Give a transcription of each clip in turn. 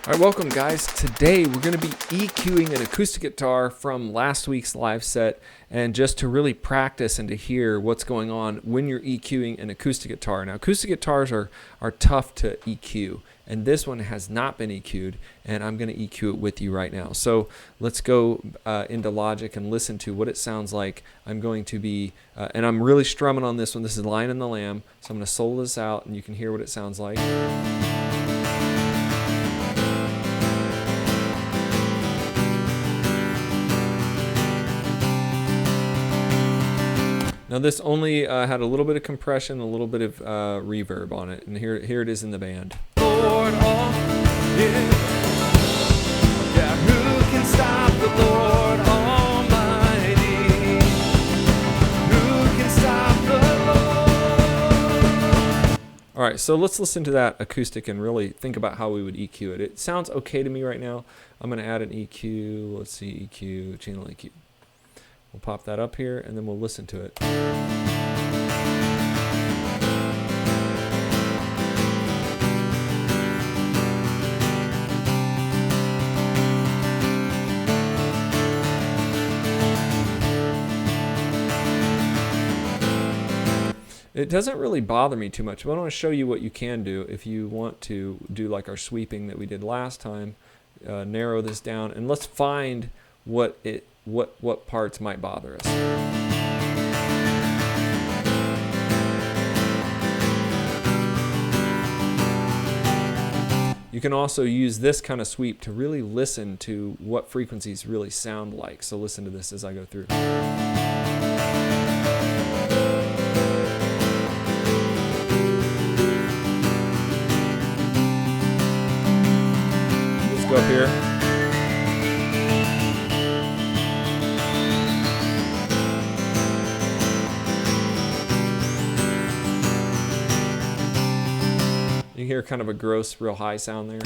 All right, welcome guys. Today we're going to be EQing an acoustic guitar from last week's live set, and just to really practice and to hear what's going on when you're EQing an acoustic guitar. Now, acoustic guitars are tough to EQ, and this one has not been EQ'd, and I'm going to EQ it with you right now. So let's go into Logic and listen to what it sounds like. I'm going to be, and I'm really strumming on this one. This is Lion and the Lamb, so I'm going to solo this out, and you can hear what it sounds like. Now this only had a little bit of compression, a little bit of reverb on it, and here it is in the band. Lord, oh, yeah. Yeah, who can stop the Lord Almighty? Who can stop the Lord? All right, so let's listen to that acoustic and really think about how we would EQ it. It sounds okay to me right now. I'm going to add an EQ. Let's see, EQ, channel EQ. We'll pop that up here, and then we'll listen to it. It doesn't really bother me too much, but I want to show you what you can do if you want to do like our sweeping that we did last time. Narrow this down, and let's find what parts might bother us. You can also use this kind of sweep to really listen to what frequencies really sound like. So listen to this as I go through. Let's go up here. You hear kind of a gross, real high sound there.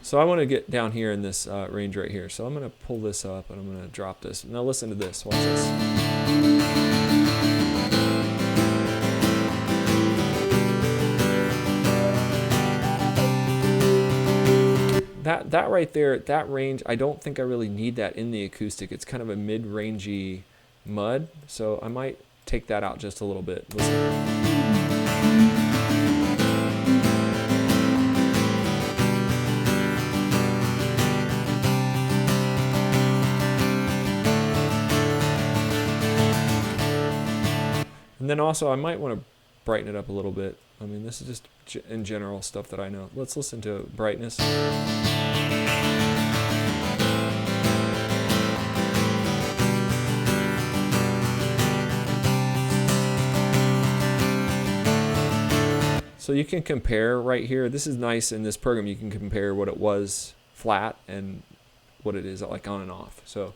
So I want to get down here in this range right here. So I'm going to pull this up and I'm going to drop this. Now listen to this. Watch this. That right there, that range, I don't think I really need that in the acoustic. It's kind of a mid-rangey mud, so I might take that out just a little bit. Listen. And then also I might want to brighten it up a little bit. I mean, this is just in general stuff that I know. Let's listen to brightness. So you can compare right here. This is nice in this program. You can compare what it was flat and what it is like on and off. So.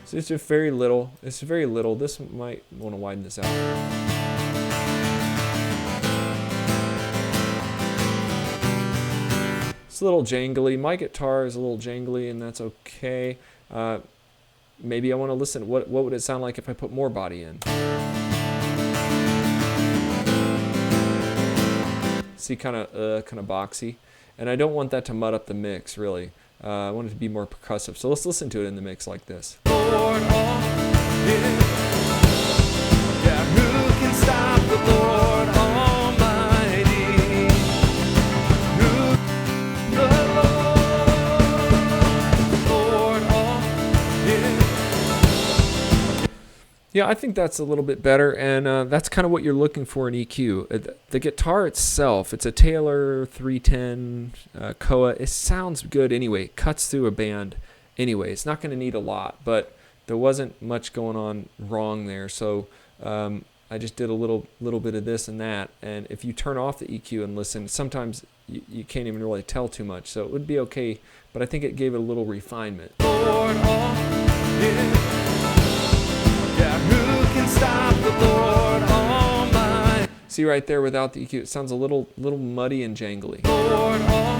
So it's just very little. It's very little. This might want to widen this out. It's a little jangly. My guitar is a little jangly, and that's okay. Maybe I want to listen. What would it sound like if I put more body in? See, kind of boxy, and I don't want that to mud up the mix really. I want it to be more percussive. So let's listen to it in the mix like this. Lord, oh, yeah. Yeah, who can stop the Lord Almighty? Who the Lord, oh, yeah. Yeah, I think that's a little bit better, and that's kind of what you're looking for in EQ. The guitar itself, it's a Taylor 310 Koa. It sounds good anyway. It cuts through a band anyway. It's not going to need a lot, but there wasn't much going on wrong there. So I just did a little bit of this and that. And if you turn off the EQ and listen, sometimes you can't even really tell too much. So it would be okay, but I think it gave it a little refinement. Lord, oh, yeah. Yeah, who can stop the Lord Almighty? See right there without the EQ, it sounds a little muddy and jangly. Lord, oh,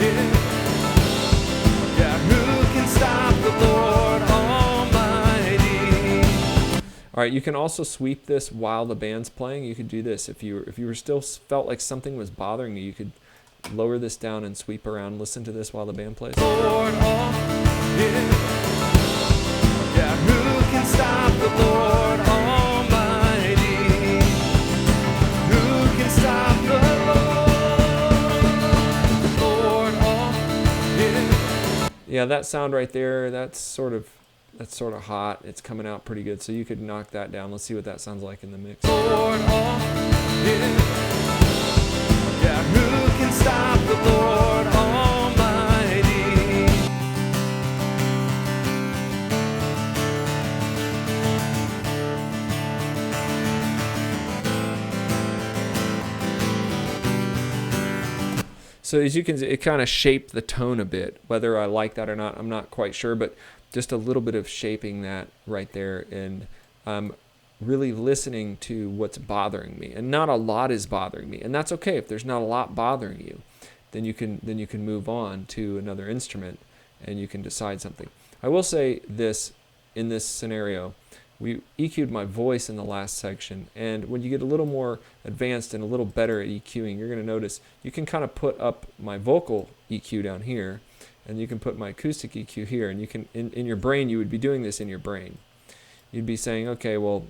yeah. Yeah, who can stop the Lord? All right, you can also sweep this while the band's playing. You could do this if you were still felt like something was bothering you. You could lower this down and sweep around. Listen to this while the band plays. Lord, yeah, who can stop the Lord Almighty? Who can stop the Lord? Yeah, that sound right there, that's sort of hot. It's coming out pretty good, so you could knock that down. Let's see what that sounds like in the mix. Lord, yeah, who can stop the Lord Almighty? So as you can see, it kind of shaped the tone a bit. Whether I like that or not, I'm not quite sure, but just a little bit of shaping that right there, and really listening to what's bothering me. And not a lot is bothering me, and that's okay. If there's not a lot bothering you, then you can move on to another instrument and you can decide something. I will say this, in this scenario, we EQ'd my voice in the last section, and when you get a little more advanced and a little better at EQing, you're going to notice you can kind of put up my vocal EQ down here, and you can put my acoustic EQ here, and you can, in your brain, you would be doing this in your brain. You'd be saying, okay, well,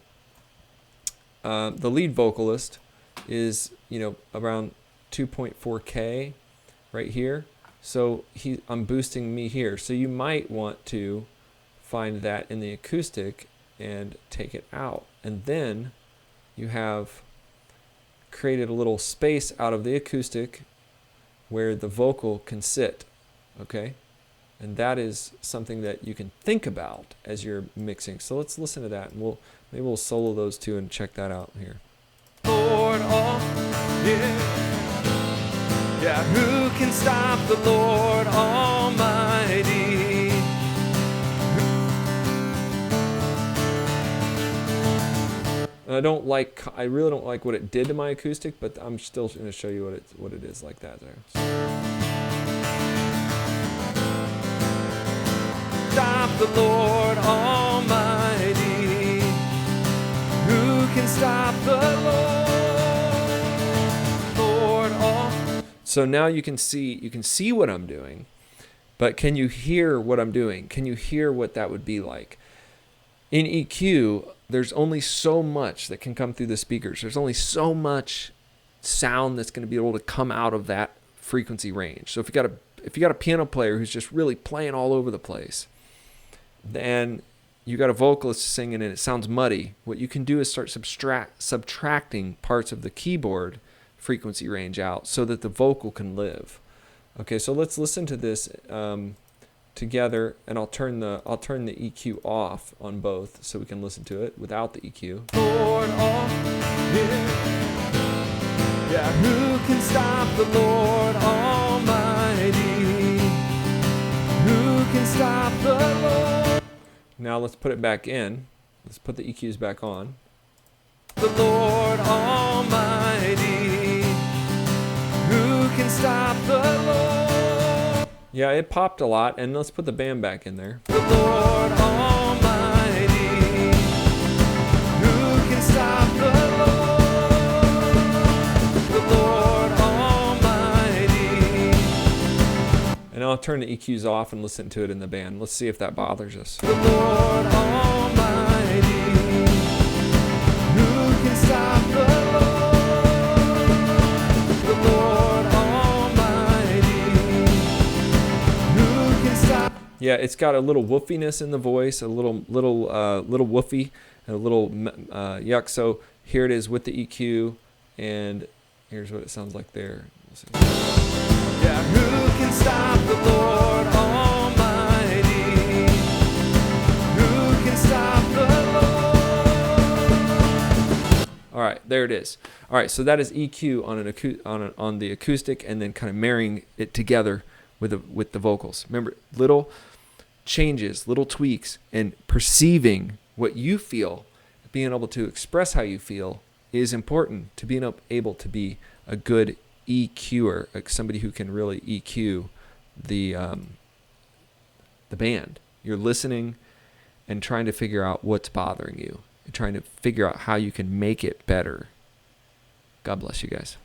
the lead vocalist is, around 2.4K right here, so I'm boosting me here. So you might want to find that in the acoustic and take it out, and then you have created a little space out of the acoustic where the vocal can sit, okay? And that is something that you can think about as you're mixing. So let's listen to that, and maybe we'll solo those two and check that out here. Lord, yeah, who can stop the Lord Almighty? I really don't like what it did to my acoustic, but I'm still going to show you what it is like that there. Stop the Lord Almighty. Who can stop the Lord Almighty? So now you can see what I'm doing, but can you hear what I'm doing? Can you hear what that would be like? In EQ, there's only so much that can come through the speakers. There's only so much sound that's going to be able to come out of that frequency range. So if you got a piano player who's just really playing all over the place, then you got a vocalist singing and it sounds muddy, what you can do is start subtracting parts of the keyboard frequency range out so that the vocal can live. Okay, so let's listen to this together, and I'll turn the EQ off on both so we can listen to it without the EQ. Lord, yeah, who can stop the Lord Almighty? Who can stop the Lord? Now let's put it back in. Let's put the EQs back on. The Lord Almighty. Who can stop the Lord? Yeah, it popped a lot, and let's put the band back in there. The Lord Almighty, who can stop the Lord Almighty. And I'll turn the EQs off and listen to it in the band. Let's see if that bothers us. The Lord Almighty, who can stop the Lord Almighty. Yeah, it's got a little woofiness in the voice, a little woofy, and a little yuck. So here it is with the EQ, and here's what it sounds like there. Yeah, who can stop the Lord Almighty? Who can stop the Lord? All right, there it is. All right, so that is EQ on the acoustic, and then kind of marrying it together with the vocals. Remember, little changes, little tweaks, and perceiving what you feel, being able to express how you feel is important to being able to be a good EQer, like somebody who can really EQ the band. You're listening and trying to figure out what's bothering you. trying to figure out how you can make it better. God bless you guys.